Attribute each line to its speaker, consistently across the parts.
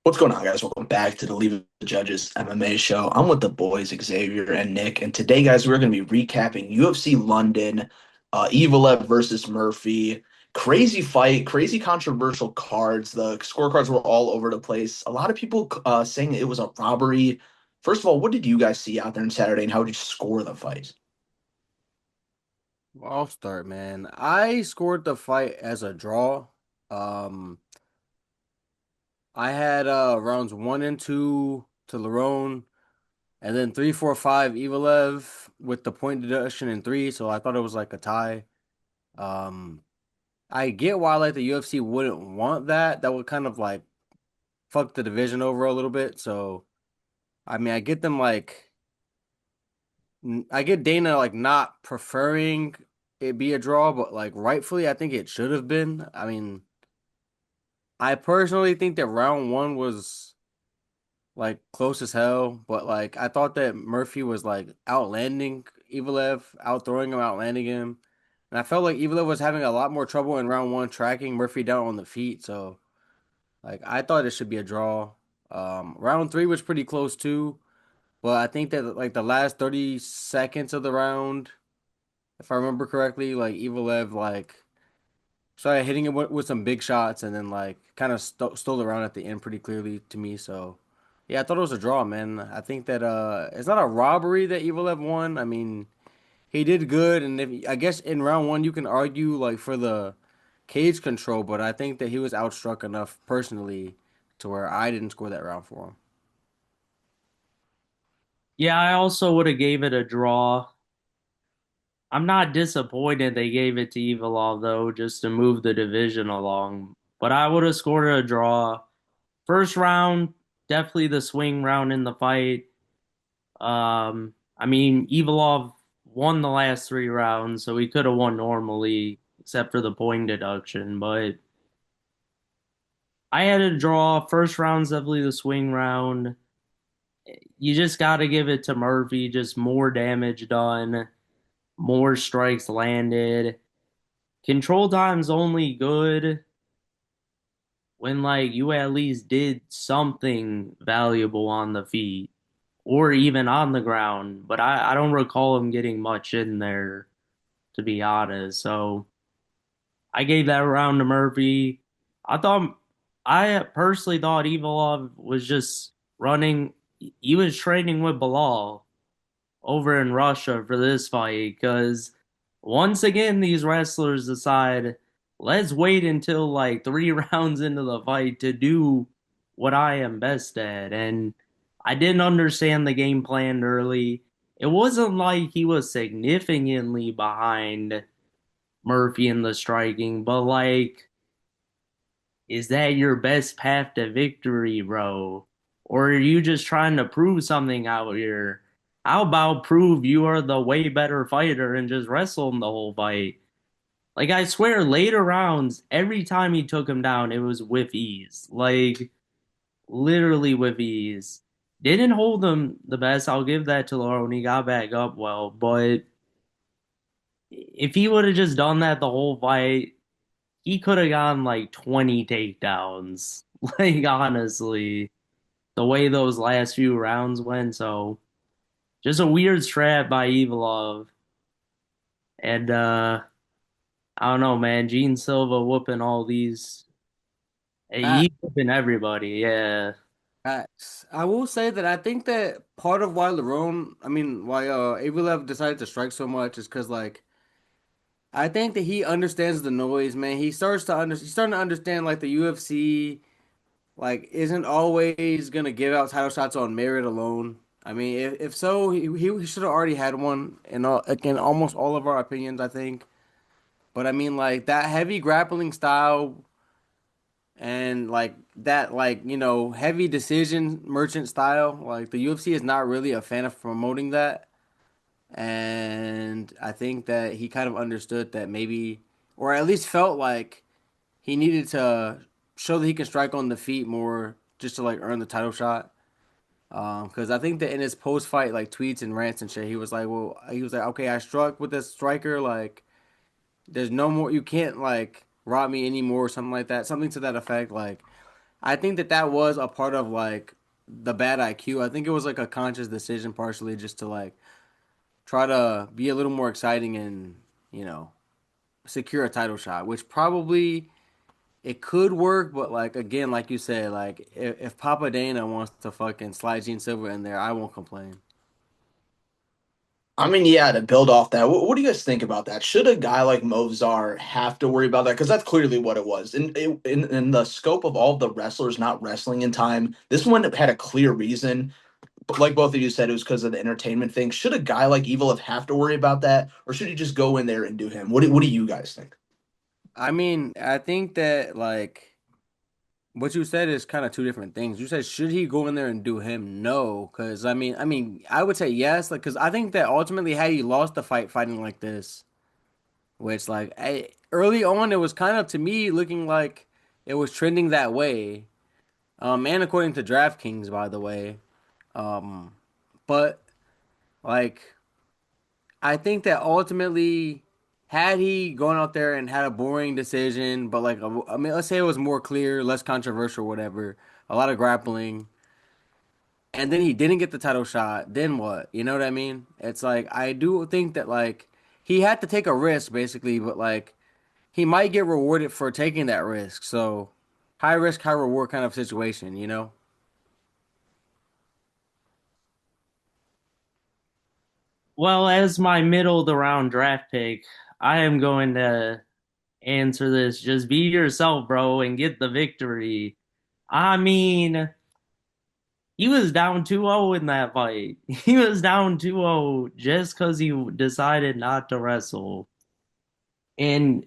Speaker 1: What's going on, guys? Welcome back to the Leave the Judges MMA show. I'm with the boys, Xavier and Nick, and today, guys, we're going to be recapping UFC London, Evloev versus Murphy. Crazy fight, crazy controversial cards. The scorecards were all over the place. A lot of people saying it was a robbery. First of all, what did you guys see out there on Saturday, and how did you score the fight?
Speaker 2: Well, I'll start, man. I scored the fight as a draw. Um, I had rounds one and two to Larone, and then three, four, five Evloev with the point deduction in three. So I thought it was like a tie. Um, I get why like the UFC wouldn't want that. That would kind of like fuck the division over a little bit. So I mean, I get them like I get Dana like not preferring it be a draw, but like rightfully, I think it should have been. I mean. I personally think that round one was like close as hell, but like I thought that Murphy was like outlanding Evloev, outthrowing him, outlanding him. And I felt like Evloev was having a lot more trouble in round one tracking Murphy down on the feet. So like I thought it should be a draw. Round three was pretty close too, but I think that like the last 30 seconds of the round, if I remember correctly, like Evloev like started hitting him with some big shots and then like kind of stole around at the end pretty clearly to me. So yeah, I thought it was a draw, man. I think that it's not a robbery that Evil won. I mean, he did good, and if I guess in round one you can argue like for the cage control, but I think that he was outstruck enough personally to where I didn't score that round for him.
Speaker 3: Yeah, I also would have gave it a draw. I'm not disappointed they gave it to Evloev though, just to move the division along. But I would have scored a draw. First round, definitely the swing round in the fight. I mean, Evloev won the last three rounds, so he could have won normally, except for the point deduction. But I had a draw. First round's definitely the swing round. You just got to give it to Murphy. Just more damage done, more strikes landed. Control time's only good when like you at least did something valuable on the feet or even on the ground, but I don't recall him getting much in there, to be honest. So I gave that round to Murphy. I thought I personally thought Evolov was just running. He was training with Bilal over in Russia for this fight because once again these wrestlers decide let's wait until like three rounds into the fight to do what I am best at. And I didn't understand the game plan early. It wasn't like he was significantly behind Murphy in the striking, but like, is that your best path to victory, bro? Or are you just trying to prove something out here? How about prove you are the way better fighter and just wrestle him the whole fight? Like, I swear, later rounds, every time he took him down, it was with ease. Like, literally with ease. Didn't hold him the best. I'll give that to Lauren. He got back up well. But if he would have just done that the whole fight, he could have gotten like 20 takedowns. Like, honestly, the way those last few rounds went. So, just a weird strat by Evlov. And, I don't know, man. Gene Silva whooping all these.
Speaker 2: That
Speaker 3: He whooping everybody. Yeah.
Speaker 2: Facts. I will say that I think that part of why why Evloev decided to strike so much is because like I think that he understands the noise, man. He's starting to understand like the UFC like isn't always gonna give out title shots on merit alone. I mean, if so, he should have already had one in all, like in almost all of our opinions, I think. But I mean, like that heavy grappling style and like that, like heavy decision merchant style. Like the UFC is not really a fan of promoting that. And I think that he kind of understood that maybe, or at least felt like he needed to show that he can strike on the feet more just to like earn the title shot. Because I think that in his post fight like tweets and rants and shit, he was like, okay, I struck with this striker. Like, there's no more. You can't like rob me anymore, or something like that. Something to that effect. Like, I think that that was a part of like the bad IQ. I think it was like a conscious decision, partially just to like try to be a little more exciting and you know secure a title shot, which probably it could work, but like again, like you said, like if Papa Dana wants to fucking slide Gene Silver in there, I won't complain.
Speaker 1: I mean, yeah, to build off that, what do you guys think about that? Should a guy like Movzar have to worry about that? Because that's clearly what it was. In the scope of all the wrestlers not wrestling in time, this one had a clear reason. But like both of you said, it was because of the entertainment thing. Should a guy like Evil have to worry about that, or should he just go in there and do him? What do you guys think?
Speaker 2: I mean, I think that like what you said is kind of two different things. You said should he go in there and do him? No, because I would say yes, like because I think that ultimately had he lost the fight fighting like this, which early on it was kind of to me looking like it was trending that way. And according to DraftKings, by the way. Um, but like I think that ultimately, had he gone out there and had a boring decision, but I mean, let's say it was more clear, less controversial, whatever, a lot of grappling, and then he didn't get the title shot, then what? You know what I mean? It's like I do think that like he had to take a risk basically, but like he might get rewarded for taking that risk. So high risk, high reward kind of situation, you know?
Speaker 3: Well, as my middle of the round draft pick, I am going to answer this. Just be yourself, bro, and get the victory. I mean, he was down 2-0 in that fight. He was down 2-0 just because he decided not to wrestle. And,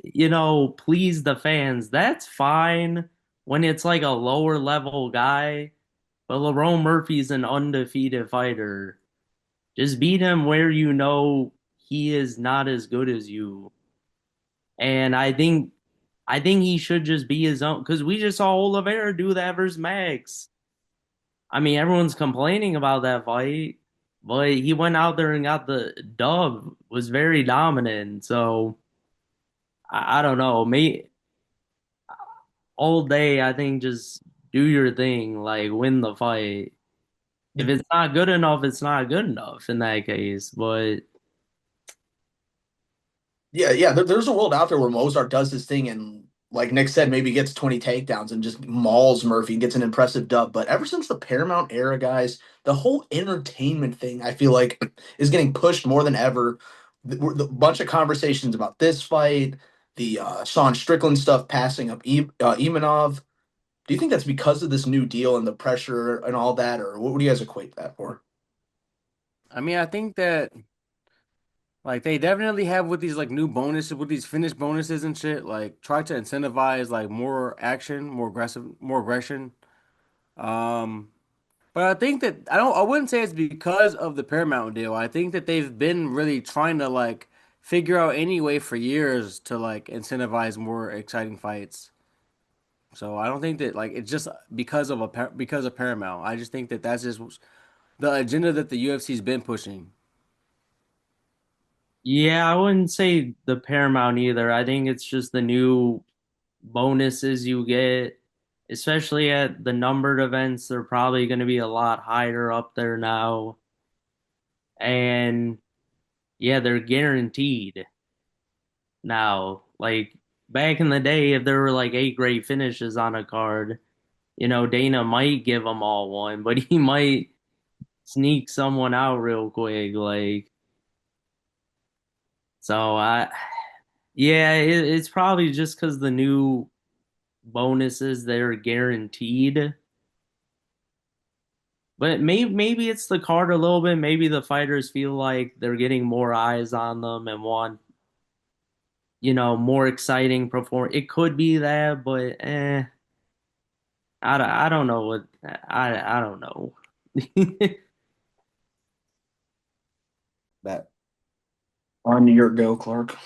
Speaker 3: please the fans. That's fine when it's like a lower level guy. But Lerone Murphy's an undefeated fighter. Just beat him where you know he is not as good as you. And I think he should just be his own because we just saw Oliveira do that versus Max. I mean, everyone's complaining about that fight, but he went out there and got the dub, was very dominant. So I don't know. Me all day, I think just do your thing, like win the fight. If it's not good enough, it's not good enough in that case. But
Speaker 1: Yeah, yeah. There's a world out there where Mozart does his thing and, like Nick said, maybe gets 20 takedowns and just mauls Murphy and gets an impressive dub. But ever since the Paramount era, guys, the whole entertainment thing, I feel like, is getting pushed more than ever. The bunch of conversations about this fight, the Sean Strickland stuff passing up Imanov. Do you think that's because of this new deal and the pressure and all that, or what do you guys equate that for?
Speaker 2: I mean, I think that like they definitely have with these like new bonuses, with these finish bonuses and shit, like try to incentivize like more action, more aggressive, more aggression. Um, but I think that I wouldn't say it's because of the Paramount deal. I think that they've been really trying to like figure out any way for years to like incentivize more exciting fights. So I don't think that like it's just because of Paramount. I just think that that's just the agenda that the UFC's been pushing.
Speaker 3: yeah, I wouldn't say the Paramount either. I think it's just the new bonuses you get, especially at the numbered events. They're probably going to be a lot higher up there now. And yeah, they're guaranteed now. Like back in the day, if there were like eight great finishes on a card, Dana might give them all one, but he might sneak someone out real quick. Like, so yeah, it's probably just because the new bonuses they're guaranteed. But maybe it's the card a little bit. Maybe the fighters feel like they're getting more eyes on them and want, more exciting perform. It could be that, but I don't know what I don't know.
Speaker 1: That on your go, Clark.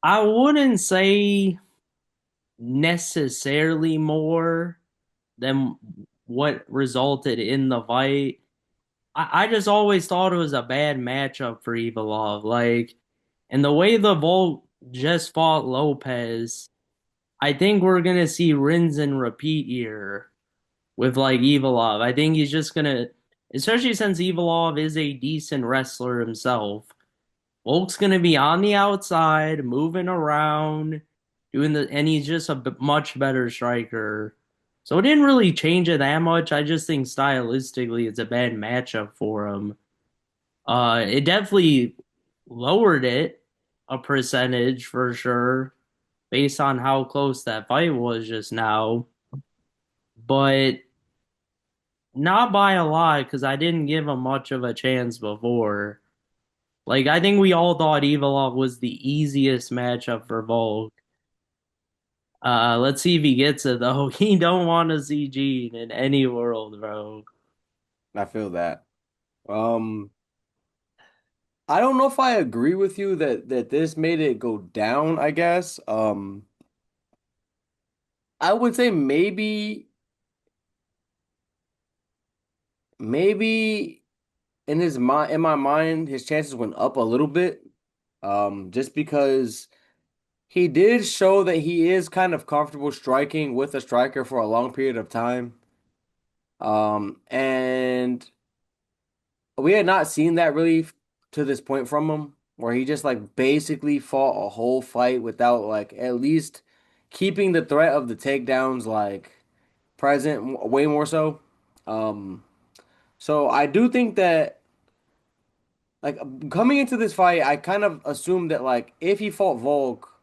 Speaker 3: I wouldn't say necessarily more than what resulted in the fight. I just always thought it was a bad matchup for Evloev. Like, and the way the Volt just fought Lopez. I think we're gonna see rinse and repeat here with like Evloev. I think he's just gonna, especially since Evloev is a decent wrestler himself. Volk's gonna be on the outside, moving around, and he's just a much better striker. So it didn't really change it that much. I just think stylistically it's a bad matchup for him. It definitely lowered it a percentage for sure, based on how close that fight was just now, but not by a lot because I didn't give him much of a chance before. Like I think we all thought Evilov was the easiest matchup for Volk. Let's see if he gets it though. He don't want to see Gene in any world, bro.
Speaker 2: I feel that. Um, I don't know if I agree with you that this made it go down, I guess. I would say maybe in my mind his chances went up a little bit. Just because he did show that he is kind of comfortable striking with a striker for a long period of time. And we had not seen that really to this point from him, where he just like basically fought a whole fight without like at least keeping the threat of the takedowns like present way more so. Um, so I do think that like coming into this fight, I kind of assumed that like if he fought Volk,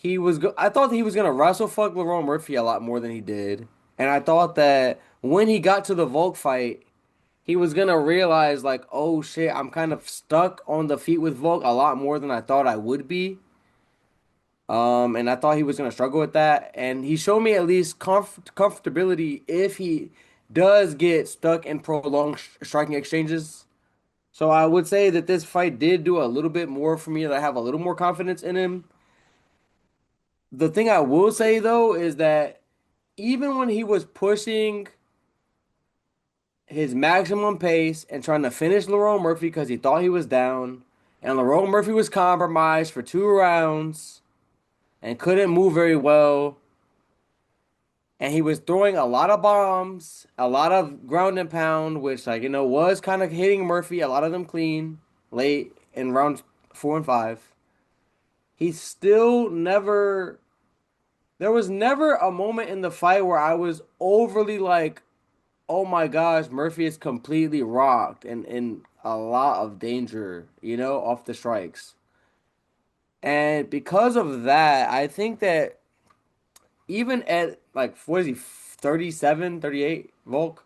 Speaker 2: I thought that he was gonna wrestle fuck Lerone Murphy a lot more than he did, and I thought that when he got to the Volk fight, he was gonna realize like, oh shit, I'm kind of stuck on the feet with Volk a lot more than I thought I would be. And I thought he was gonna struggle with that, and he showed me at least comfortability if he does get stuck in prolonged striking exchanges. So I would say that this fight did do a little bit more for me, that I have a little more confidence in him. The thing I will say though is that even when he was pushing his maximum pace and trying to finish Lerone Murphy because he thought he was down, and Lerone Murphy was compromised for 2 rounds and couldn't move very well, and he was throwing a lot of bombs, a lot of ground and pound, which like was kind of hitting Murphy, a lot of them clean late in rounds 4 and 5. He still never. There was never a moment in the fight where I was overly like, oh my gosh, Murphy is completely rocked and in a lot of danger, off the strikes. And because of that, I think that even at like, what is he, 37, 38, Volk?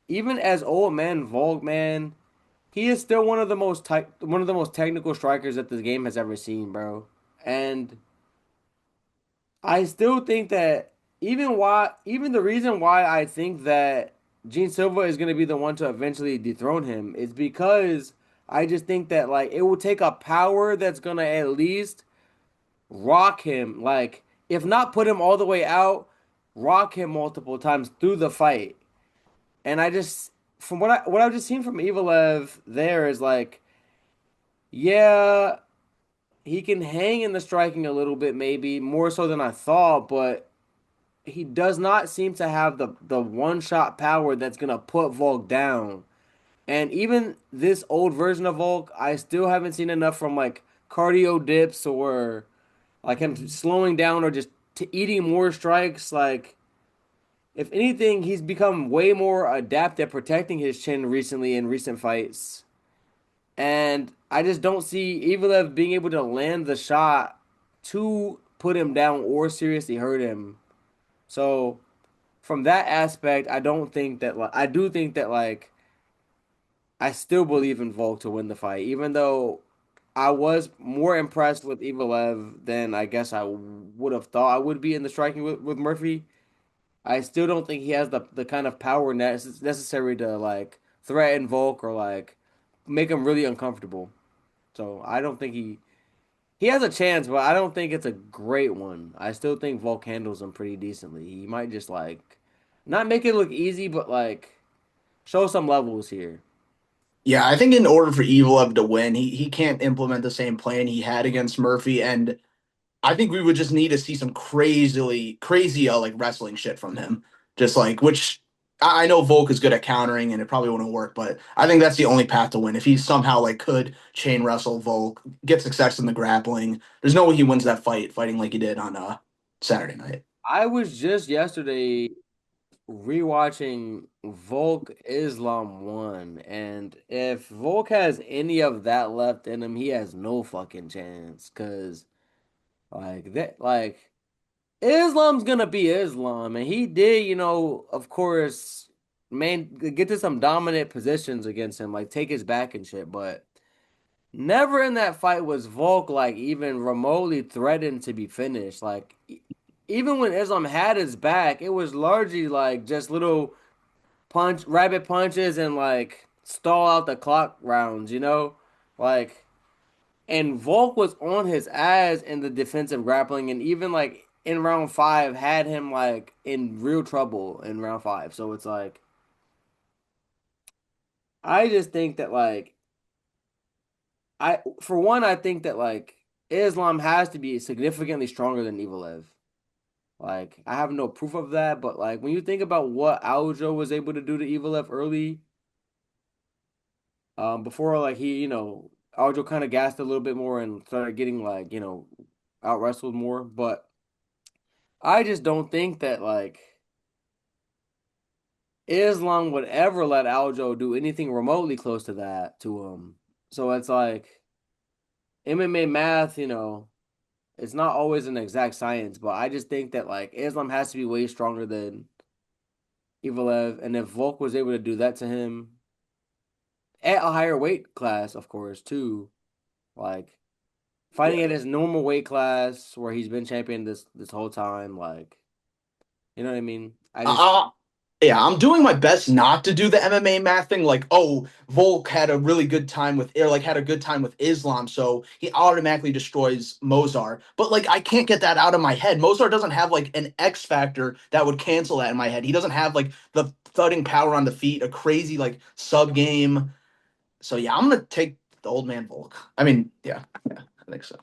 Speaker 2: Even as old man Volk, man, he is still one of the most technical strikers that this game has ever seen, bro. And I still think that even the reason why I think that Gene Silva is going to be the one to eventually dethrone him is because I just think that like it will take a power that's going to at least rock him, like if not put him all the way out, rock him multiple times through the fight. And I just from what I've just seen from Evloev there is like, yeah, he can hang in the striking a little bit, maybe more so than I thought, but he does not seem to have the one shot power that's gonna put Volk down. And even this old version of Volk, I still haven't seen enough from like cardio dips or like him slowing down or just eating more strikes. Like if anything, he's become way more adept at protecting his chin recently in recent fights. And I just don't see Evloev being able to land the shot to put him down or seriously hurt him. So from that aspect, I don't think that like I do think that like I still believe in Volk to win the fight, even though I was more impressed with Evloev than I guess I would have thought I would be in the striking with Murphy. I still don't think he has the kind of power necessary to like threaten Volk or like make him really uncomfortable. So I don't think he has a chance, but I don't think it's a great one. I still think Volk handles him pretty decently. He might just like not make it look easy, but like show some levels here.
Speaker 1: Yeah, I think in order for Evloev to win, he can't implement the same plan he had against Murphy. And I think we would just need to see some crazy like wrestling shit from him. Just like which I know Volk is good at countering and it probably wouldn't work, but I think that's the only path to win. If he somehow like could chain wrestle Volk, get success in the grappling, there's no way he wins that fight fighting like he did on Saturday night.
Speaker 2: I was just yesterday rewatching Volk Islam 1, and if Volk has any of that left in him, he has no fucking chance. Cause like Islam's gonna be Islam, and he did, of course, man, get to some dominant positions against him, like take his back and shit. But never in that fight was Volk like even remotely threatened to be finished. Like even when Islam had his back, it was largely like just little rabbit punches and like stall out the clock rounds, like. And Volk was on his ass in the defensive grappling, and even like in round five, had him like in real trouble in round five. So it's like, I just think that like, for one, I think that like Islam has to be significantly stronger than Evloev. Like, I have no proof of that, but like when you think about what Aljo was able to do to Evloev early, before like Aljo kind of gassed a little bit more and started getting like out wrestled more, but. I just don't think that like Islam would ever let Aljo do anything remotely close to that to him. So it's like MMA math, it's not always an exact science, but I just think that like Islam has to be way stronger than Evloev, and if Volk was able to do that to him at a higher weight class, of course, too, like fighting
Speaker 1: Yeah.
Speaker 2: at his normal weight class where he's been champion this whole time, like you know what I mean? I just
Speaker 1: Uh, yeah, I'm doing my best not to do the MMA math thing. Like, oh, Volk had a really good time with, or like had a good time with Islam, so he automatically destroys Mozart. But like, I can't get that out of my head. Mozart doesn't have like an X factor that would cancel that in my head. He doesn't have like the thudding power on the feet, a crazy like sub game. So yeah, I'm gonna take the old man Volk. I mean, yeah, I think so.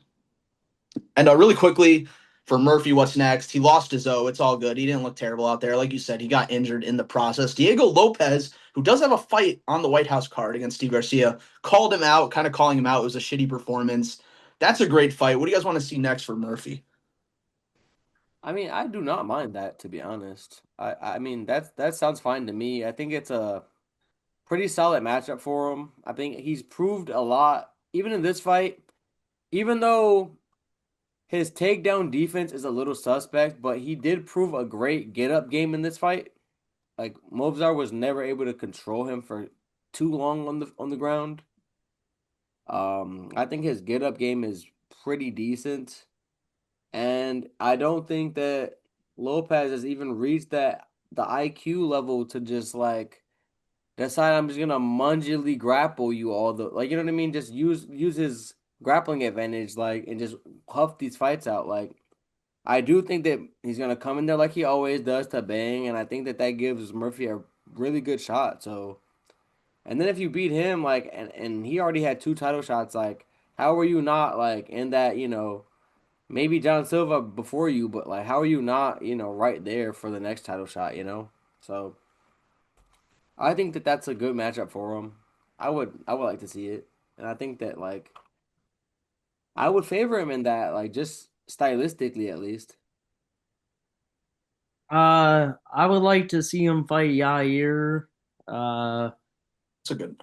Speaker 1: And really quickly for Murphy, what's next? He lost his O. It's all good. He didn't look terrible out there. Like you said, he got injured in the process. Diego Lopez, who does have a fight on the White House card against Steve Garcia, called him out, kind of calling him out. It was a shitty performance. That's a great fight. What do you guys want to see next for Murphy?
Speaker 2: I mean, I do not mind that, to be honest. I mean that sounds fine to me. I think it's a pretty solid matchup for him. I think he's proved a lot even in this fight, even though his takedown defense is a little suspect, but he did prove a great get up game in this fight. Like Movzar was never able to control him for too long on the ground. I think his get up game is pretty decent. And I don't think that Lopez has even reached the IQ level to just like decide I'm just gonna mungily grapple you all the like you know what I mean? Just use his grappling advantage like and just huff these fights out. Like I do think that he's gonna come in there like he always does to bang, and I think that that gives Murphy a really good shot. So and then if you beat him like and he already had two title shots, like how are you not like in that maybe John Silva before you, but like, how are you not, right there for the next title shot? So I think that that's a good matchup for him. I would like to see it, and I think that like I would favor him in that, like just stylistically at least.
Speaker 3: I would like to see him fight Yair. Uh,
Speaker 1: It's a good.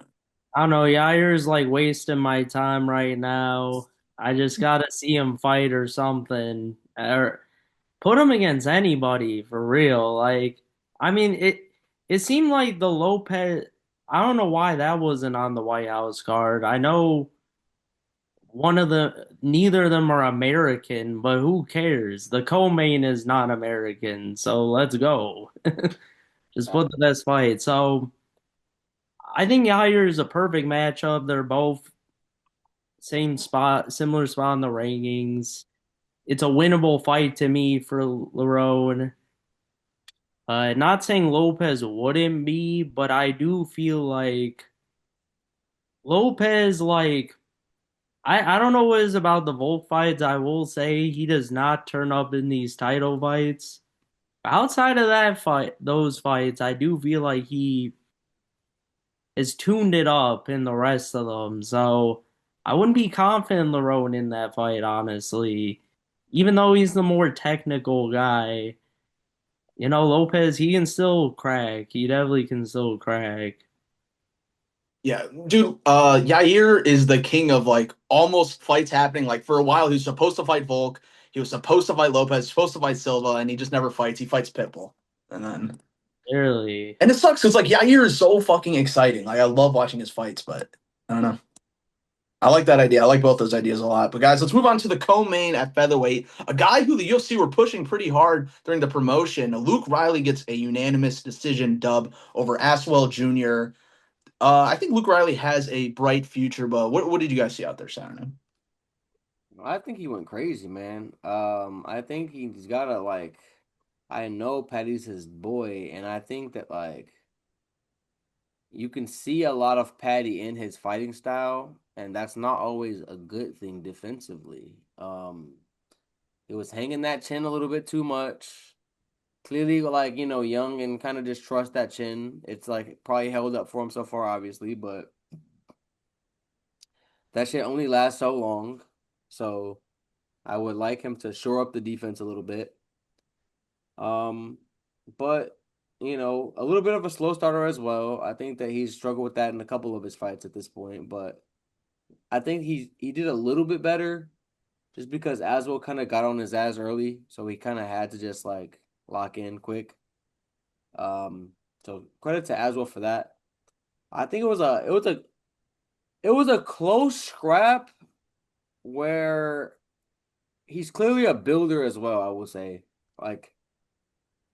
Speaker 3: I don't know. Yair's like wasting my time right now. I just gotta see him fight or something, or put him against anybody for real. Like, I mean, it seemed like the Lopez. I don't know why that wasn't on the White House card. I know neither of them are American, but who cares? The co-main is not American, so let's go. Just put the best fight. So I think Yair is a perfect matchup. They're both same spot, similar spot in the rankings. It's a winnable fight to me for Lerone. Not saying Lopez wouldn't be, but I do feel like Lopez, like, I don't know what is about the Volk fights. I will say he does not turn up in these title fights. Outside of that fight, those fights, I do feel like he has tuned it up in the rest of them. So I wouldn't be confident in Lerone in that fight, honestly. Even though he's the more technical guy, Lopez, he can still crack. He definitely can still crack.
Speaker 1: Yeah, dude, Yair is the king of like almost fights happening. Like for a while, he was supposed to fight Volk, he was supposed to fight Lopez, supposed to fight Silva, and he just never fights. He fights Pitbull, and then
Speaker 3: Really.
Speaker 1: and it sucks because like Yair is so fucking exciting. Like I love watching his fights, but I don't know. I like that idea. I like both those ideas a lot. But guys, let's move on to the co-main at featherweight. A guy who the UFC were pushing pretty hard during the promotion. Luke Riley gets a unanimous decision dub over Aswell Jr. I think Luke Riley has a bright future, but what did you guys see out there Saturday?
Speaker 2: I think he went crazy, man. I think he's gotta like. I know Patty's his boy, and I think that like you can see a lot of Patty in his fighting style, and that's not always a good thing defensively. He was hanging that chin a little bit too much. Clearly, like young and kind of just trust that chin. It's like probably held up for him so far, obviously, but that shit only lasts so long. So I would like him to shore up the defense a little bit. Um, but a little bit of a slow starter as well. I think that he's struggled with that in a couple of his fights at this point, but I think he did a little bit better just because Aswell kind of got on his ass early, so he kind of had to just like lock in quick. Um, so credit to Aswell for that. I think it was a close scrap where he's clearly a builder as well, I will say. Like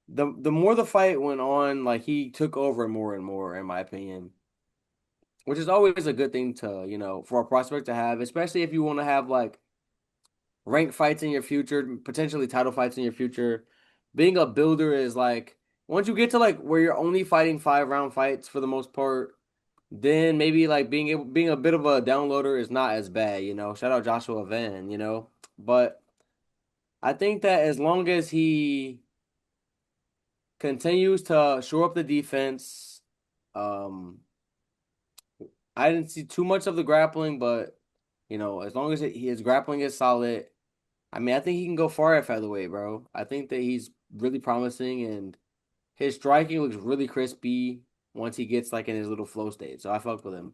Speaker 2: the more the fight went on, like he took over more and more, in my opinion, which is always a good thing to, for a prospect to have, especially if you want to have like ranked fights in your future, potentially title fights in your future. Being a builder is like once you get to like where you're only fighting 5 round fights for the most part, then maybe like being a bit of a downloader is not as bad. Shout out Joshua Van. But I think that as long as he continues to shore up the defense, um, I didn't see too much of the grappling, but as long as his grappling is solid, I mean, I think he can go far at featherweight, bro. I think that he's really promising, and his striking looks really crispy once he gets like in his little flow state. So I fuck with him.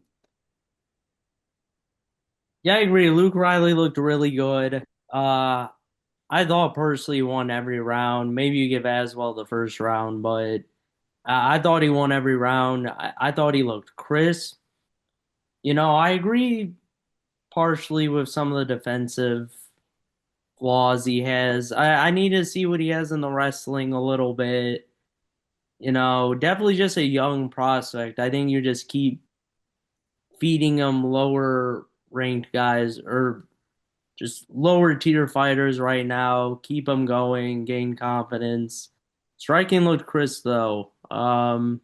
Speaker 3: Yeah, I agree. Luke Riley looked really good. I thought personally he won every round. Maybe you give Aswell the first round, but I thought he won every round. I thought he looked crisp. I agree partially with some of the defensive flaws he has. I need to see what he has in the wrestling a little bit. Definitely just a young prospect. I think you just keep feeding him lower ranked guys or just lower tier fighters right now. Keep him going, gain confidence. Striking looked crisp though. And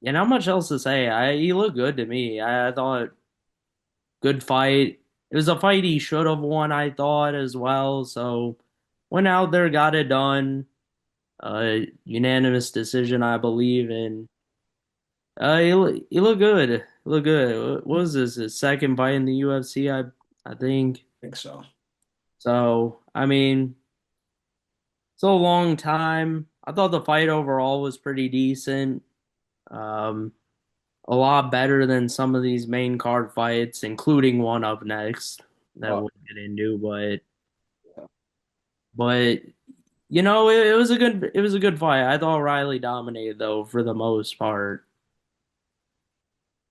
Speaker 3: not much else to say. He looked good to me. I thought good fight. It was a fight he should have won, I thought, as well. So went out there, got it done. Unanimous decision, I believe, and he looked good. He looked good. What was this? His second fight in the UFC, I think.
Speaker 1: I think so.
Speaker 3: So I mean, it's a long time. I thought the fight overall was pretty decent. Um, a lot better than some of these main card fights, including one up next that
Speaker 2: Oh,
Speaker 3: we'll get into. But
Speaker 2: yeah.
Speaker 3: but it was a good fight. I thought Riley dominated though for the most part.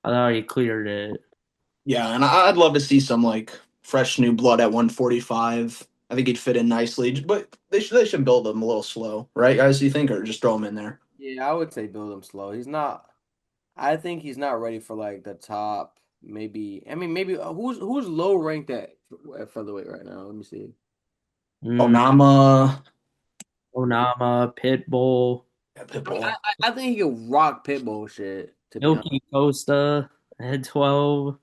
Speaker 3: I thought he cleared it.
Speaker 1: Yeah, and I'd love to see some like fresh new blood at 145. I think he'd fit in nicely, but they should build him a little slow, right, guys? Do you think, or just throw him in there?
Speaker 2: Yeah, I would say build him slow. He's not. I think he's not ready for like the top. Maybe I mean maybe who's low ranked at featherweight right now? Let me see.
Speaker 3: Mm,
Speaker 1: Onama,
Speaker 3: Onama, Pitbull,
Speaker 1: yeah,
Speaker 2: I mean,
Speaker 1: Pitbull.
Speaker 2: I think he could rock Pitbull shit. To be honest,
Speaker 3: Milky Costa at 12.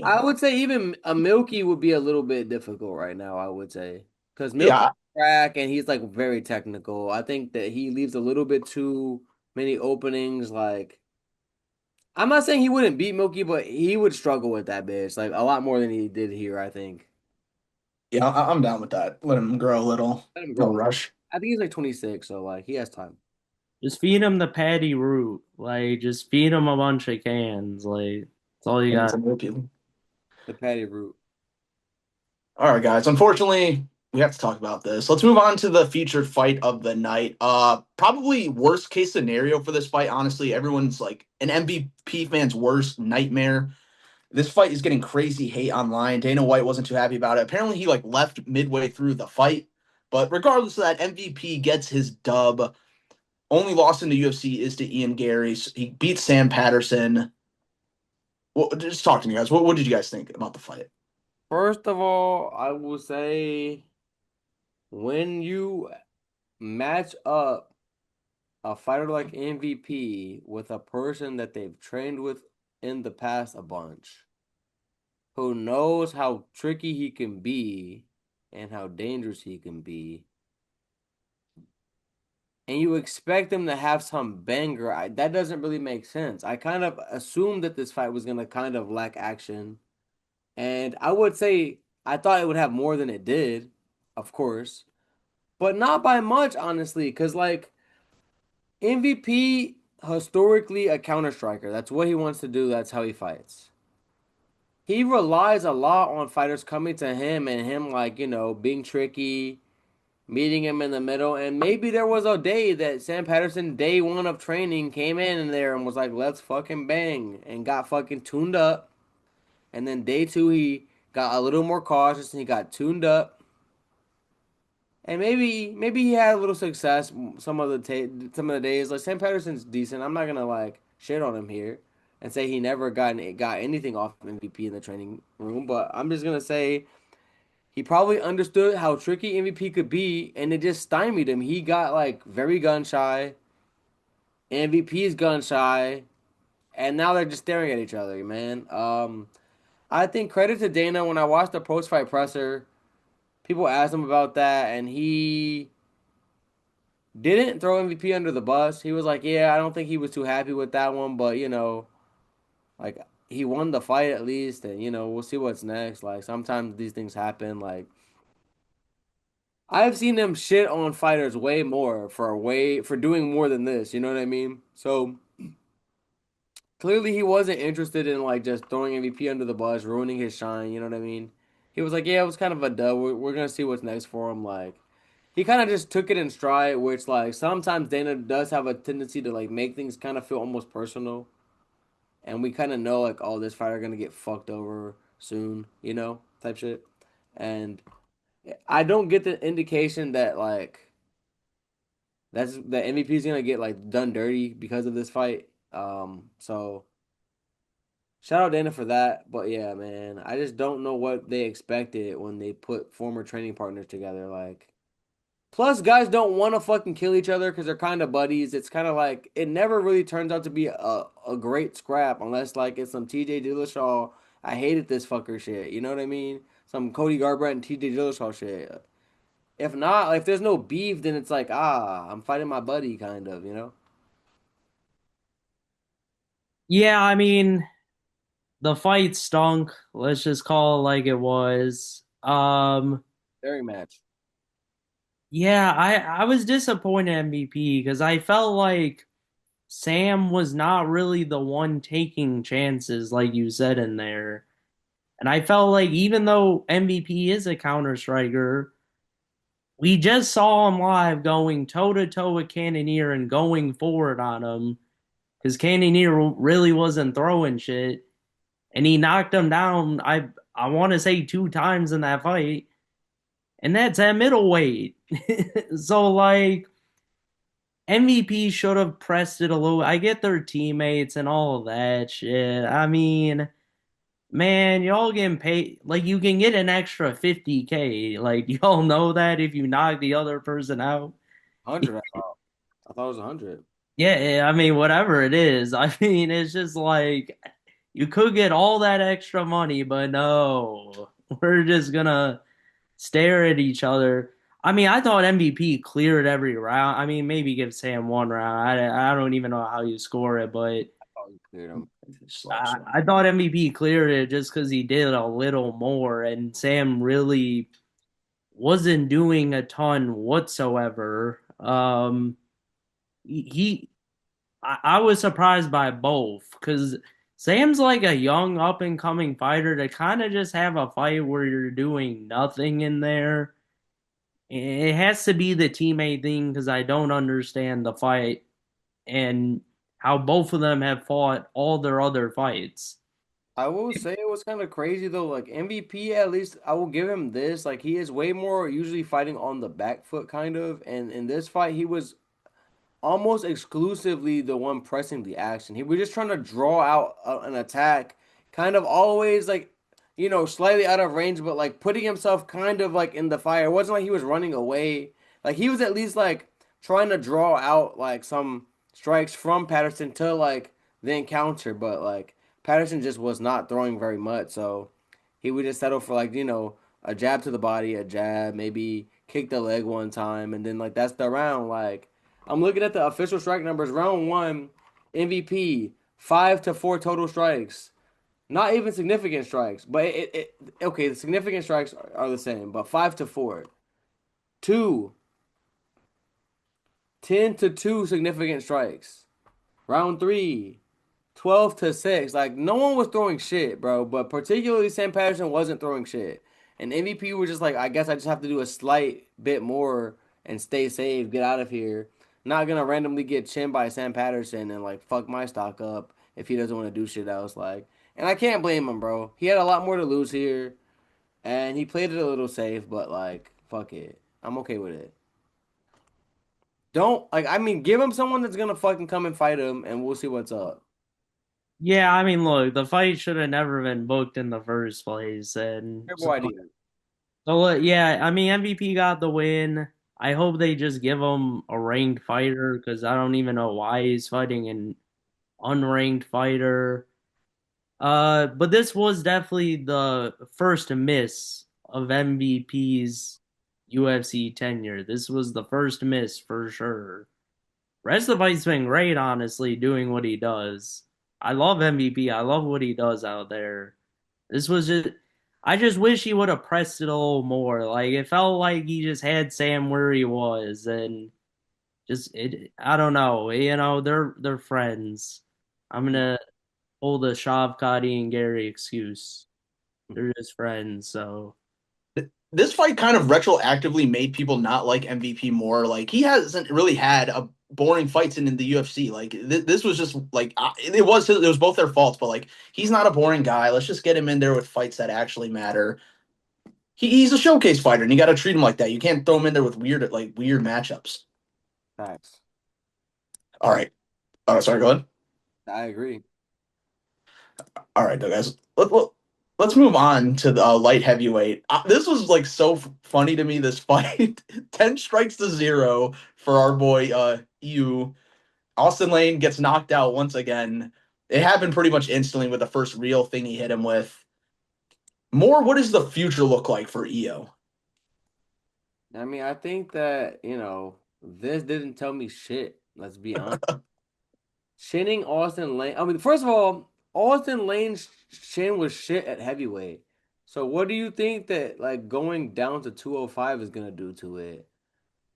Speaker 2: I would say even a Milky would be a little bit difficult right now, I would say. Because Milky
Speaker 1: Yeah,
Speaker 2: track and he's like very technical. I think that he leaves a little bit too many openings. Like I'm not saying he wouldn't beat Milky, but he would struggle with that bitch like a lot more than he did here, I think.
Speaker 1: yeah, I'm down with that. Let him grow a little.
Speaker 2: Let him
Speaker 1: No
Speaker 2: grow.
Speaker 1: rush.
Speaker 2: I think he's like 26, so like he has time.
Speaker 3: Just feed him the patty root. Like, just feed him a bunch of cans. Like, that's all you
Speaker 1: And it's
Speaker 3: got.
Speaker 1: a little appealing.
Speaker 2: The patty route.
Speaker 1: All right, guys. Unfortunately, we have to talk about this. Let's move on to the featured fight of the night. Probably worst case scenario for this fight. Honestly, everyone's like an MVP fan's worst nightmare. This fight is getting crazy hate online. Dana White wasn't too happy about it. Apparently, he like left midway through the fight. But regardless of that, MVP gets his dub. Only loss in the UFC is to Ian Gary. He beat Sam Patterson. Well, just talk to me, guys. What did you guys think about the fight?
Speaker 2: First of all, I will say when you match up a fighter like MVP with a person that they've trained with in the past a bunch, who knows how tricky he can be and how dangerous he can be, and you expect him to have some banger, that doesn't really make sense. I kind of assumed that this fight was going to kind of lack action, and I would say I thought it would have more than it did, of course, but not by much, honestly, because like MVP historically a counter striker. That's what he wants to do. That's how he fights. He relies a lot on fighters coming to him and him like, being tricky, meeting him in the middle. And maybe there was a day that Sam Patterson, day one of training, came in there and was like, let's fucking bang, and got fucking tuned up. And then day two, he got a little more cautious and he got tuned up. And maybe he had a little success some of the days. Like Sam Patterson's decent. I'm not gonna like shit on him here and say he never got anything off of MVP in the training room. But I'm just gonna say he probably understood how tricky MVP could be, and it just stymied him. He got like very gun shy. MVP's gun shy, and now they're just staring at each other, man. I think credit to Dana when I watched the post fight presser. People asked him about that, and he didn't throw MVP under the bus. He was like, "Yeah, I don't think he was too happy with that one, but like he won the fight at least, and we'll see what's next. Like sometimes these things happen. Like I've seen him shit on fighters way more for doing more than this. You know what I mean? So clearly he wasn't interested in like just throwing MVP under the bus, ruining his shine. You know what I mean? He was like, "Yeah, it was kind of a dub. We're gonna see what's next for him." Like he kind of just took it in stride, which like sometimes Dana does have a tendency to like make things kind of feel almost personal, and we kind of know like, oh, this fighter gonna get fucked over soon, type shit. And I don't get the indication that like that MVP is gonna get like done dirty because of this fight. So shout out Dana for that. But yeah, man, I just don't know what they expected when they put former training partners together. Like plus, guys don't want to fucking kill each other because they're kind of buddies. It's kind of like it never really turns out to be a great scrap unless like it's some TJ Dillashaw. I hated this fucker shit. You know what I mean? Some Cody Garbrandt and TJ Dillashaw shit. If not, like, if there's no beef, then it's like I'm fighting my buddy, kind of.
Speaker 3: Yeah, I mean, the fight stunk. Let's just call it like it was.
Speaker 2: Very match.
Speaker 3: Yeah, I was disappointed in MVP because I felt like Sam was not really the one taking chances, like you said in there. And I felt like even though MVP is a counter striker, we just saw him live going toe to toe with Cannonier and going forward on him because Cannonier really wasn't throwing shit, and he knocked him down. I want to say 2 times in that fight, and that's at middleweight. So like MVP should have pressed it a little. I get their teammates and all of that shit. I mean, man, y'all getting paid like you can get an extra 50K. Like y'all know that if you knock the other person out.
Speaker 2: 100, I thought. I thought it was 100.
Speaker 3: Yeah, I mean, whatever it is. I mean, it's just like You could get all that extra money, but no, we're just gonna stare at each other. I mean, I thought MVP cleared every round. I mean, maybe give Sam one round. I don't even know how you score it, but
Speaker 2: Oh, you cleared him.
Speaker 3: I thought MVP cleared it just because he did a little more, and Sam really wasn't doing a ton whatsoever. He I was surprised by both because Sam's like a young up and coming fighter to kind of just have a fight where you're doing nothing in there. It has to be the teammate thing because I don't understand the fight and how both of them have fought all their other fights.
Speaker 2: I will say it was kind of crazy though. Like MVP, at least I will give him this. Like he is way more usually fighting on the back foot, kind of. And in this fight, he was almost exclusively the one pressing the action. He was just trying to draw out an attack, kind of always like, slightly out of range, but like putting himself kind of like in the fire. It wasn't like he was running away. Like he was at least like trying to draw out like some strikes from Patterson to like the encounter, but like Patterson just was not throwing very much, so he would just settle for like, a jab to the body, a jab, maybe kick the leg one time, and then like that's the round. Like I'm looking at the official strike numbers. Round one, MVP, 5 to 4 total strikes. Not even significant strikes, but okay. The significant strikes are the same, but 5 to 4. Two, 10 to 2 significant strikes. Round three, 12 to 6. Like no one was throwing shit, bro. But particularly Sam Patterson wasn't throwing shit. And MVP was just like, I guess I just have to do a slight bit more and stay safe, get out of here. Not gonna randomly get chinned by Sam Patterson and like fuck my stock up if he doesn't want to do shit else. Like, and I can't blame him, bro. He had a lot more to lose here, and he played it a little safe. But like, fuck it, I'm okay with it. Don't like, I mean, give him someone that's gonna fucking come and fight him, and we'll see what's up.
Speaker 3: Yeah, I mean, look, the fight should have never been booked in the first place, and
Speaker 2: Terrible idea.
Speaker 3: yeah, I mean MVP got the win. I hope they just give him a ranked fighter because I don't even know why he's fighting an unranked fighter. But this was definitely the first miss of MVP's UFC tenure. This was the first miss for sure. Rest of the fight's been great, honestly, doing what he does. I love MVP. I love what he does out there. This was just I just wish he would have pressed it a little more. Like it felt like he just had Sam where he was and just it I don't know. They're friends. I'm gonna hold the Shavkati and Gary excuse. They're just friends, so
Speaker 1: This fight kind of retroactively made people not like MVP more. Like he hasn't really had a boring fights in the UFC. Like this was just like it was both their faults, but like he's not a boring guy. Let's just get him in there with fights that actually matter. He's a showcase fighter, and you got to treat him like that. You can't throw him in there with weird matchups.
Speaker 2: Facts.
Speaker 1: All right. Oh, sorry. Go ahead.
Speaker 2: I agree.
Speaker 1: All right, though, guys. Let's move on to the light heavyweight. This was like so funny to me. This fight, 10 strikes to 0 for our boy EU. Austin Lane gets knocked out once again. It happened pretty much instantly with the first real thing he hit him with. More, what does the future look like for EO?
Speaker 2: I mean, I think that, this didn't tell me shit. Let's be honest. Shinning Austin Lane. I mean, first of all, Austin Lane's shin was shit at heavyweight. So what do you think that like going down to 205 is gonna do to it?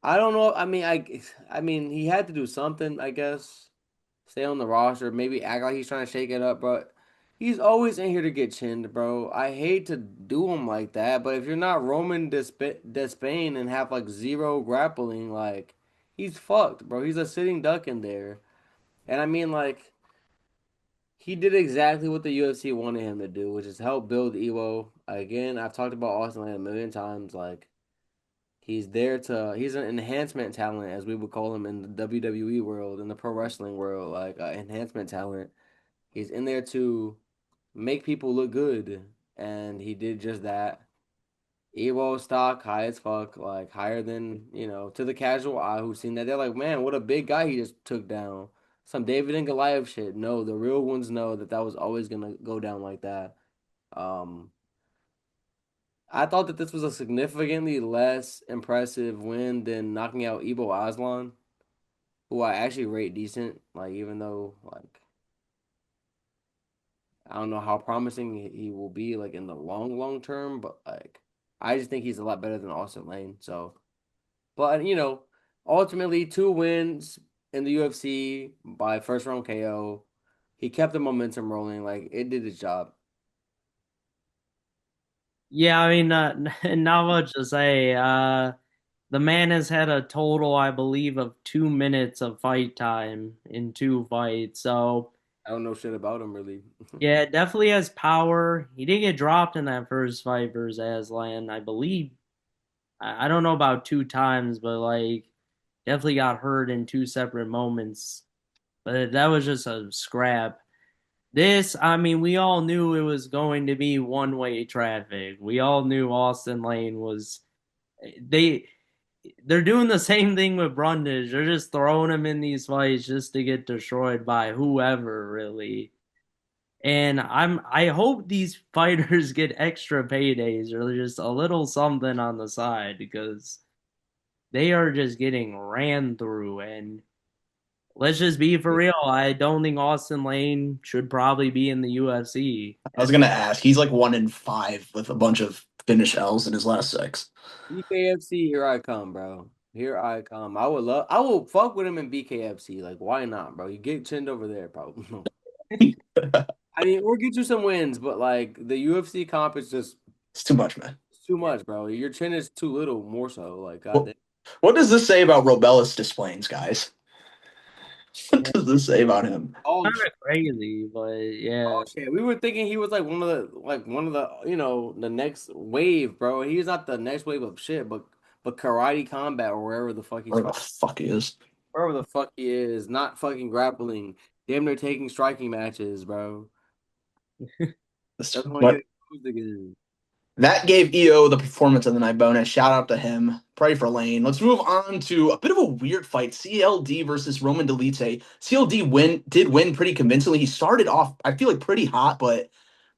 Speaker 2: I don't know. I mean, he had to do something, I guess. Stay on the roster, maybe act like he's trying to shake it up, bro. He's always in here to get chinned, bro. I hate to do him like that, but if you're not Roman Despain and have like zero grappling, like he's fucked, bro. He's a sitting duck in there. And I mean, like, he did exactly what the UFC wanted him to do, which is help build Evo. Again, I've talked about Austin Lane a million times. Like, he's an enhancement talent, as we would call him in the WWE world, in the pro wrestling world, like, enhancement talent. He's in there to make people look good, and he did just that. Evo stock high as fuck, like higher than, to the casual eye who's seen that. They're like, man, what a big guy he just took down. some David and Goliath shit. No, the real ones know that that was always gonna go down like that. Um, I thought that this was a significantly less impressive win than knocking out Ibo Aslan, who I actually rate decent. Like even though like I don't know how promising he will be like in the long term, but like I just think he's a lot better than Austin Lane. So, but ultimately 2 wins in the UFC by first round KO. He kept the momentum rolling. Like it did its job.
Speaker 3: Yeah, I mean, not much to say. The man has had a total, I believe, of 2 minutes of fight time in two fights. So,
Speaker 2: I don't know shit about him really.
Speaker 3: yeah, definitely has power. He did get dropped in that first fight versus Aslan, I believe. I don't know about 2 times, but like definitely got hurt in two separate moments. But that was just a scrap. This, I mean, we all knew it was going to be one-way traffic. We all knew Austin Lane was they they're doing the same thing with Brundage. They're just throwing him in these fights just to get destroyed by whoever, really. And I hope these fighters get extra paydays or just a little something on the side because they are just getting ran through. And let's just be for real. I don't think Austin Lane should probably be in the UFC.
Speaker 1: I was gonna ask. He's like 1-5 with a bunch of finish L's in his last six.
Speaker 2: BKFC, here I come, bro. Here I come. I will fuck with him in BKFC. Like, why not, bro? You get chinned over there, probably. I mean, or get you some wins, but like the UFC comp is just
Speaker 1: It's too much, man.
Speaker 2: it's too much, bro. Your chin is too little, more so. Like,
Speaker 1: What,
Speaker 2: goddamn.
Speaker 1: what does this say about Robellis displays, guys? What does this say about him?
Speaker 2: Oh
Speaker 3: Kind of crazy, but yeah.
Speaker 2: Oh shit, we were thinking he was like one of the the next wave, bro. He's not the next wave of shit, but karate combat or wherever the fuck he's
Speaker 1: Where the
Speaker 2: fighting,
Speaker 1: fuck he is?
Speaker 2: wherever the fuck he is, not fucking grappling, damn near taking striking matches, bro. Doesn't want to get
Speaker 1: But
Speaker 2: exposed again.
Speaker 1: that gave EO the performance of the night bonus. Shout out to him. Pray for Lane. Let's move on to a bit of a weird fight. CLD versus Roman Dolidze. CLD did win pretty convincingly. He started off, I feel like, pretty hot, but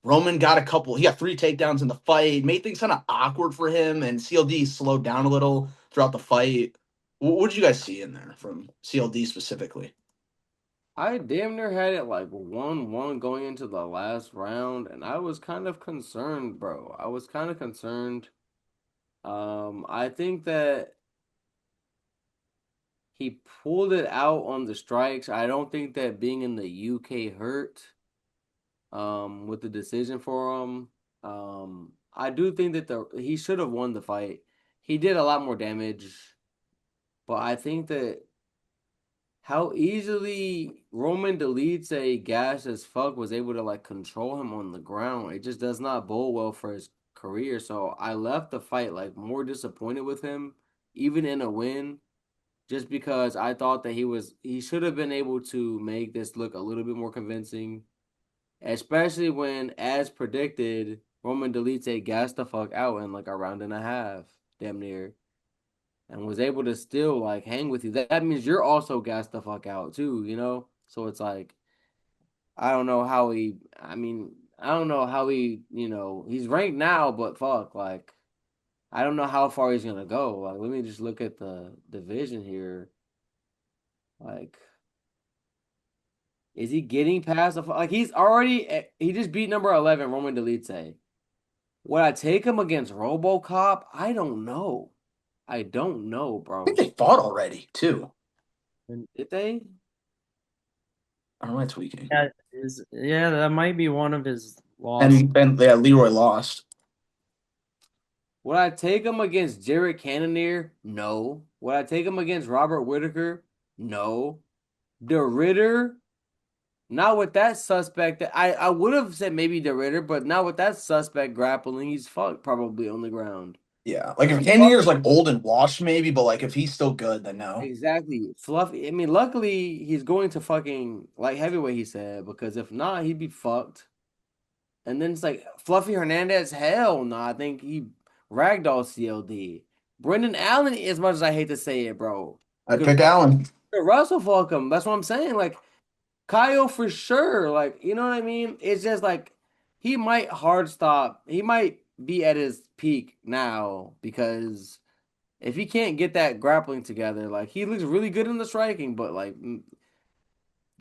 Speaker 1: Roman got a couple. He got 3 takedowns in the fight, made things kind of awkward for him, and CLD slowed down a little throughout the fight. What did you guys see in there from CLD specifically?
Speaker 2: I damn near had it like 1-1 going into the last round, and I was kind of concerned, bro. I was kind of concerned. I think that he pulled it out on the strikes. I don't think that being in the UK hurt with the decision for him. I do think that the he should have won the fight. He did a lot more damage, but I think that how easily Roman deletes a gas as fuck was able to like control him on the ground. It just does not bode well for his career. So I left the fight like more disappointed with him, even in a win, just because I thought that he should have been able to make this look a little bit more convincing, especially when, as predicted, Roman Dolidze gassed the fuck out in like a round and a half, damn near, and was able to still like hang with you. That means you're also gassed the fuck out too, you know? So it's like I don't know how he I mean, I don't know how he's ranked now, but fuck, like I don't know how far he's gonna go. Like let me just look at the division here. Like is he getting past like he just beat number 11 Roman Dolidze. Would I take him against RoboCop? I don't know. I don't know,
Speaker 1: I think
Speaker 2: bro.
Speaker 1: they fought already too.
Speaker 2: Did they?
Speaker 1: I don't know why tweaking.
Speaker 3: Yeah, that might be one of his lost.
Speaker 1: And yeah, Leroy lost.
Speaker 2: Would I take him against Jared Cannonier? No. Would I take him against Robert Whitaker? No. The Ritter? Not with that suspect. I would have said maybe the Ritter, but not with that suspect grappling. He's fucked probably on the ground.
Speaker 1: Yeah, like if Cannonier's like old and washed, maybe, but like if he's still good, then no.
Speaker 2: Exactly. Fluffy. I mean, luckily he's going to fucking like heavyweight, he said, because if not, he'd be fucked. And then it's like Fluffy Hernandez, hell no. I think he ragdoll CLD. Brendan Allen, as much as I hate to say it, bro.
Speaker 1: I'd pick Allen.
Speaker 2: Russell fuck him. That's what I'm saying. Like Kyle for sure. Like, you know what I mean? It's just like he might hard stop. He might be at his peak now because if he can't get that grappling together, like he looks really good in the striking, but like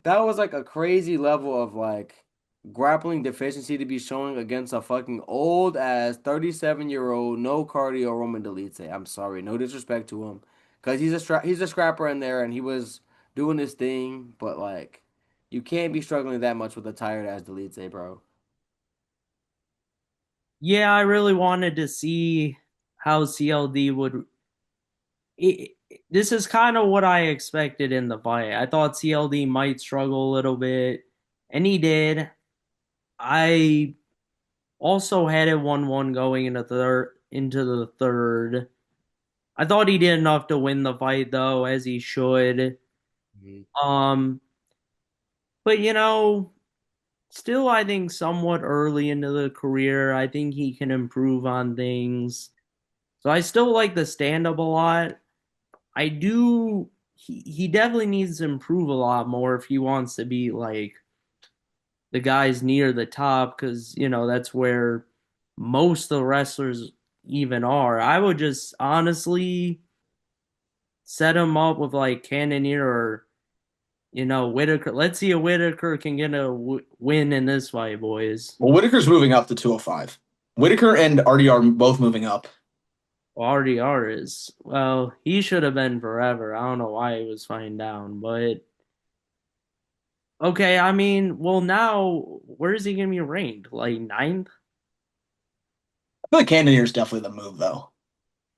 Speaker 2: that was like a crazy level of like grappling deficiency to be showing against a fucking old ass 37-year-old no cardio Roman Dolidze. I'm sorry, no disrespect to him, because he's a scrapper in there and he was doing his thing, but like you can't be struggling that much with a tired ass Dolidze, bro.
Speaker 3: Yeah, I really wanted to see how CLD would. This is kind of what I expected in the fight. I thought CLD might struggle a little bit, and he did. I also had it 1-1 going into the third. I thought he did enough to win the fight though, as he should.
Speaker 2: Mhm.
Speaker 3: Um, but still I think somewhat early into the career, I think he can improve on things. So I still like the stand up a lot. I do he definitely needs to improve a lot more if he wants to be like the guys near the top because that's where most of the wrestlers even are. I would just honestly set him up with like Cannonier or Whitaker. Let's see if Whitaker can get a win in this fight, boys.
Speaker 1: Well, Whitaker's moving up to 205. Whitaker and RDR both moving up.
Speaker 3: RDR is well, he should have been forever. I don't know why he was fighting down, but okay. I mean, well, now where is he gonna be ranked? Like ninth?
Speaker 1: I feel like Cannonier's definitely the move, though.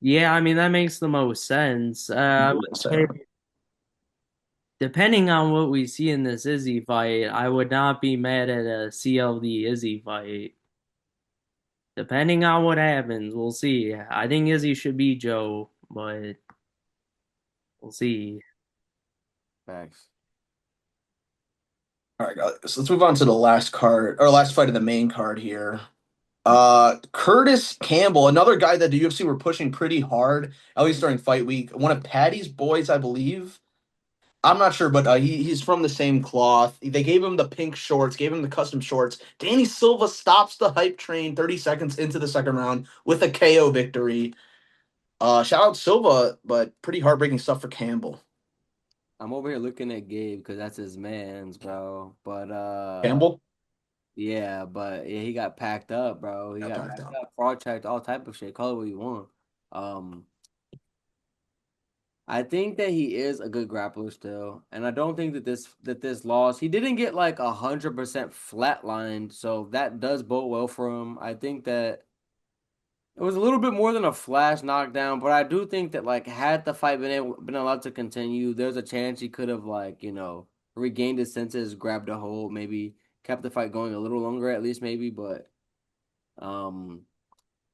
Speaker 3: Yeah, I mean that makes the most sense. I would
Speaker 1: So,
Speaker 3: say depending on what we see in this Izzy fight, I would not be mad at a CLD Izzy fight. Depending on what happens, we'll see. I think Izzy should be Joe, but we'll see.
Speaker 2: Facts.
Speaker 1: all right, guys, let's move on to the last card or last fight of the main card here. Curtis Campbell, another guy that the UFC were pushing pretty hard, at least during fight week. One of Patty's boys, I believe. I'm not sure, but he's from the same cloth. They gave him the pink shorts, gave him the custom shorts. Danny Silva stops the hype train 30 seconds into the second round with a KO victory. Shout out Silva, but pretty heartbreaking stuff for Campbell.
Speaker 2: I'm over here looking at Gabe because that's his man's, bro. But
Speaker 1: Campbell
Speaker 2: yeah, but yeah, he got packed up, bro. He
Speaker 1: got
Speaker 2: got
Speaker 1: packed
Speaker 2: packed
Speaker 1: up.
Speaker 2: up, fraud checked, all type of shit. Call it what you want. Um, I think that he is a good grappler still, and I don't think that this loss he didn't get like 100% flatlined, so that does bode well for him. I think that it was a little bit more than a flash knockdown, but I do think that like had the fight been allowed to continue, there's a chance he could have like regained his senses, grabbed a hold, maybe kept the fight going a little longer at least maybe, but um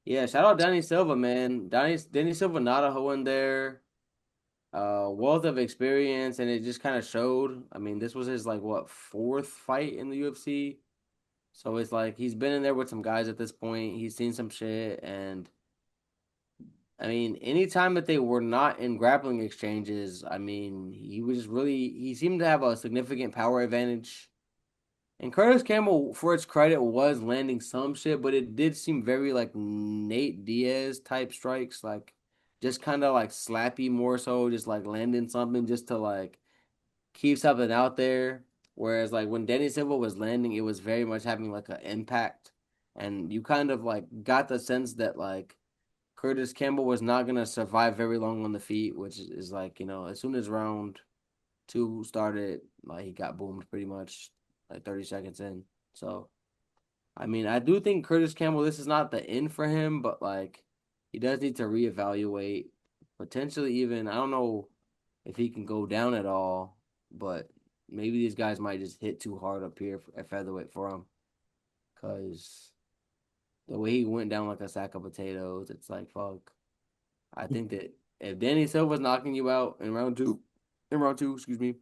Speaker 2: yeah, shout out Danny Silva, man. Danny Silva not a hoe in there. Wealth of experience, and it just kind of showed. I mean, this was his like what fourth fight in the UFC, so it's like he's been in there with some guys at this point. He's seen some shit, and I mean, anytime that they were not in grappling exchanges, I mean, he seemed to have a significant power advantage. And Curtis Campbell, for its credit, was landing some shit, but it did seem very like Nate Diaz type strikes, like just kind of like slappy more so, just like landing something just to like keep something out there. Whereas like when Danny Silva was landing, it was very much having like an impact, and you kind of like got the sense that like Curtis Campbell was not gonna survive very long on the feet, which is like as soon as round two started, like he got boomed pretty much like 30 seconds in. So, I mean, I do think Curtis Campbell, this is not the end for him, but like he does need to reevaluate. Potentially even, I don't know if he can go down at all, but maybe these guys might just hit too hard up here at featherweight for him. Cause the way he went down like a sack of potatoes, it's like fuck. I think that if Danny Silva's knocking you out in round two, excuse me,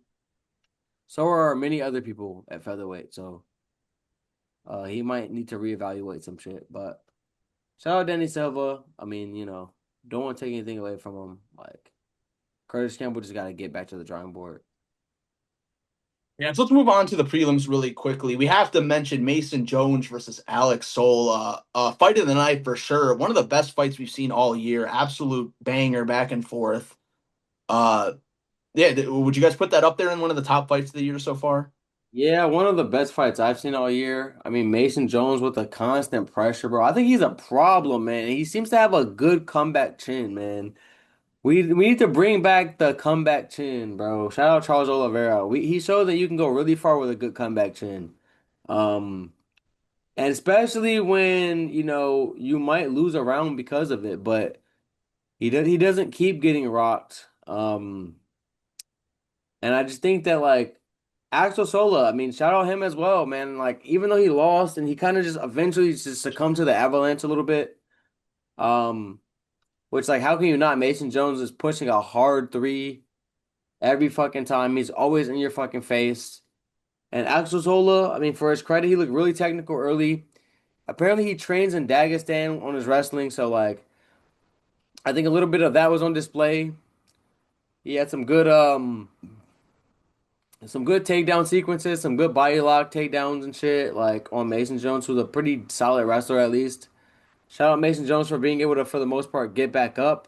Speaker 2: so are many other people at featherweight. So he might need to reevaluate some shit. But shout out Danny Silva. I mean, don't want to take anything away from him. Like Curtis Campbell just got to get back to the drawing board.
Speaker 1: Yeah, so let's move on to the prelims really quickly. We have to mention Mason Jones versus Alex Sola. Fight of the night for sure. One of the best fights we've seen all year. Absolute banger back and forth. Uh, yeah, would you guys put that up there in one of the top fights of the year so far?
Speaker 2: Yeah, one of the best fights I've seen all year. I mean, Mason Jones with the constant pressure, bro. I think he's a problem, man. He seems to have a good comeback chin, man. We need to bring back the comeback chin, bro. Shout out Charles Oliveira. He showed that you can go really far with a good comeback chin. Um, and especially when, you might lose a round because of it, but he doesn't keep getting rocked. And I just think that like Axel Sola, I mean, shout out him as well, man. Like even though he lost and he kind of just eventually just succumbed to the avalanche a little bit. Um, which like how can you not? Mason Jones is pushing a hard three every fucking time. He's always in your fucking face. And Axel Sola, I mean, for his credit, he looked really technical early. Apparently he trains in Dagestan on his wrestling, so like I think a little bit of that was on display. He had some good takedown sequences, some good body lock takedowns and shit, like on Mason Jones, who's a pretty solid wrestler at least. Shout out Mason Jones for being able to, for the most part, get back up,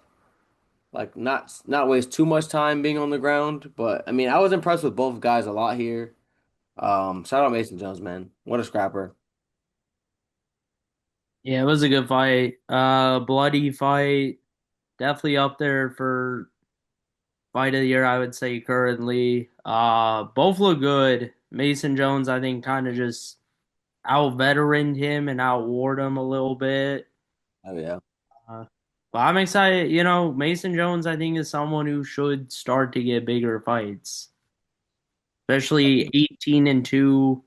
Speaker 2: like not waste too much time being on the ground. But I mean, I was impressed with both guys a lot here. Shout out Mason Jones, man. What a scrapper.
Speaker 3: Yeah, it was a good fight. Bloody fight. Definitely up there for fight of the year, I would say currently. Both look good. Mason Jones, I think, kind of just out veteraned him and outwarred him a little bit.
Speaker 2: Oh yeah.
Speaker 3: Uh, but I'm excited. You know, Mason Jones, I think, is someone who should start to get bigger fights, especially 18-2.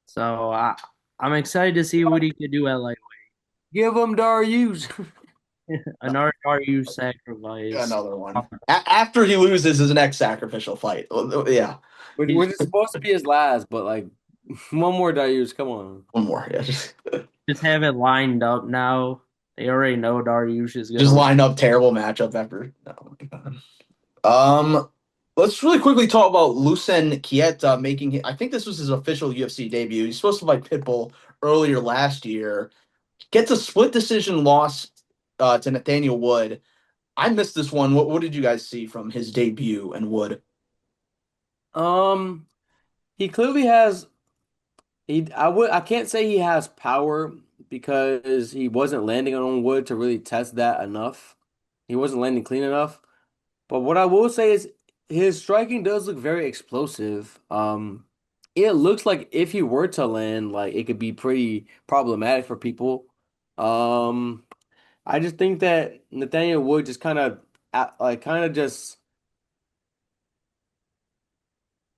Speaker 3: So I'm excited to see what he could do at like
Speaker 2: Give him Darius.
Speaker 3: another RU sacrifice.
Speaker 1: Another one. After he loses his next sacrificial fight. Yeah.
Speaker 2: Which is supposed to be his last, but like one more Darius, come on.
Speaker 1: One more. Yeah.
Speaker 3: Just have it lined up now. They already know Dariush is
Speaker 1: Just
Speaker 3: gonna win.
Speaker 1: line up terrible matchup after. Oh my God. Let's really quickly talk about Lucen Chieta making. I think this was his official UFC debut. He's supposed to fight Pitbull earlier last year. Gets a split decision loss to Nathaniel Wood. I missed this one. What did you guys see from his debut and Wood?
Speaker 2: Um, he clearly has I can't say he has power because he wasn't landing on wood to really test that enough. He wasn't landing clean enough. But what I will say is his striking does look very explosive. It looks like if he were to land, like it could be pretty problematic for people. Um, I just think that Nathaniel Wood just kind of just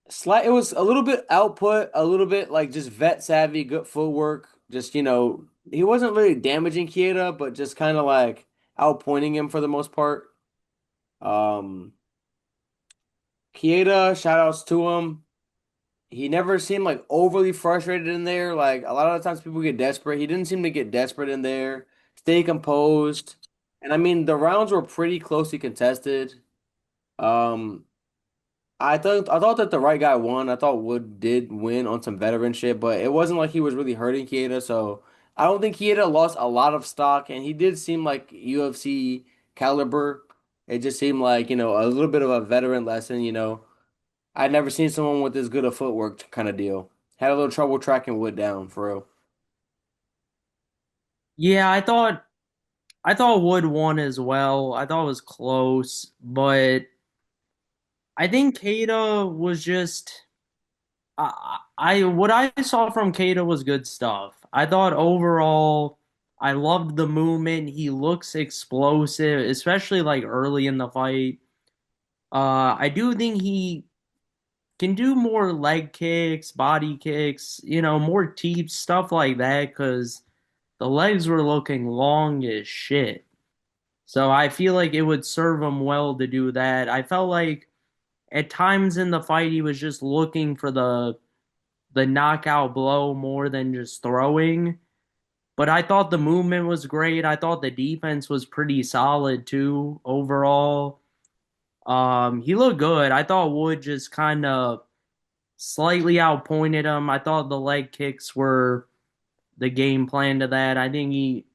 Speaker 2: slight. It was a little bit output, a little bit like just vet savvy, good footwork. Just he wasn't really damaging Kieta, but just kind of like outpointing him for the most part. Um, Kieta, shout outs to him. He never seemed like overly frustrated in there. Like a lot of the times people get desperate. He didn't seem to get desperate in there. Stay composed. And I mean the rounds were pretty closely contested. Um, I thought that the right guy won. I thought Wood did win on some veteran shit, but it wasn't like he was really hurting Kieta. So I don't think Kieta lost a lot of stock, and he did seem like UFC caliber. It just seemed like, a little bit of a veteran lesson. I'd never seen someone with this good a footwork kind of deal. Had a little trouble tracking Wood down, for real.
Speaker 3: Yeah, I thought Wood won as well. I thought it was close, but I think Keita was just I what I saw from Keita was good stuff. I thought overall I loved the movement. He looks explosive, especially like early in the fight. I do think he can do more leg kicks, body kicks, more teeps, stuff like that, because the legs were looking long as shit. So I feel like it would serve him well to do that. I felt like at times in the fight he was just looking for the knockout blow more than just throwing. But I thought the movement was great. I thought the defense was pretty solid too overall. He looked good. I thought Wood just kind of slightly outpointed him. I thought the leg kicks were the game plan to that. I think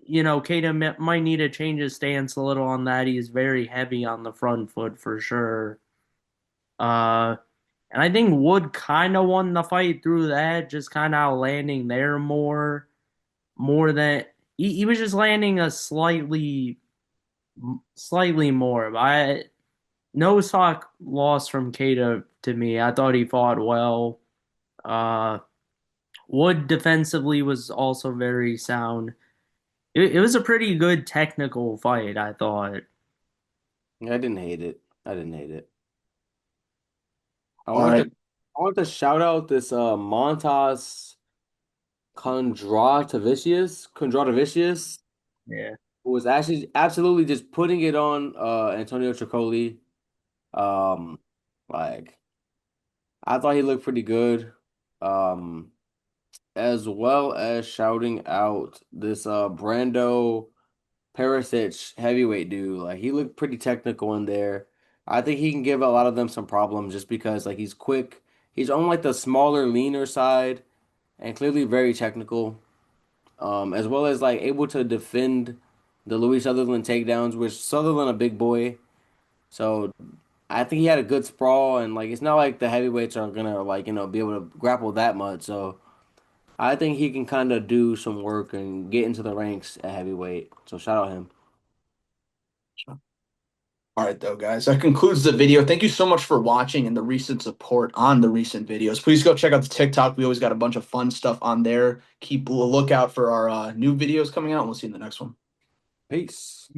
Speaker 3: Keita might need to change his stance a little on that. He's very heavy on the front foot for sure. Uh, and I think Wood kind of won the fight through that, just kind of landing there more than he was just landing a slightly more. But no sock loss from Keita to me. I thought he fought well. Uh, Wood defensively was also very sound. It was a pretty good technical fight, I thought.
Speaker 2: I didn't hate it. I didn't hate it. I
Speaker 1: All
Speaker 2: wanted to
Speaker 1: right.
Speaker 2: I wanted to shout out this Montas Kondratovicius,
Speaker 3: Yeah.
Speaker 2: who was actually absolutely just putting it on Antonio Tricoli. Um, like I thought he looked pretty good. Um, as well as shouting out this Brando Perisic heavyweight dude. Like he looked pretty technical in there. I think he can give a lot of them some problems just because like he's quick. He's on like the smaller, leaner side and clearly very technical. As well as like able to defend the Louis Sutherland takedowns, which Sutherland a big boy. So I think he had a good sprawl and like it's not like the heavyweights are gonna like, be able to grapple that much. So I think he can kind of do some work and get into the ranks at heavyweight. So shout out him.
Speaker 1: All right, though, guys. That concludes the video. Thank you so much for watching and the recent support on the recent videos. Please go check out the TikTok. We always got a bunch of fun stuff on there. Keep a lookout for our new videos coming out, and we'll see you in the next one.
Speaker 2: Peace.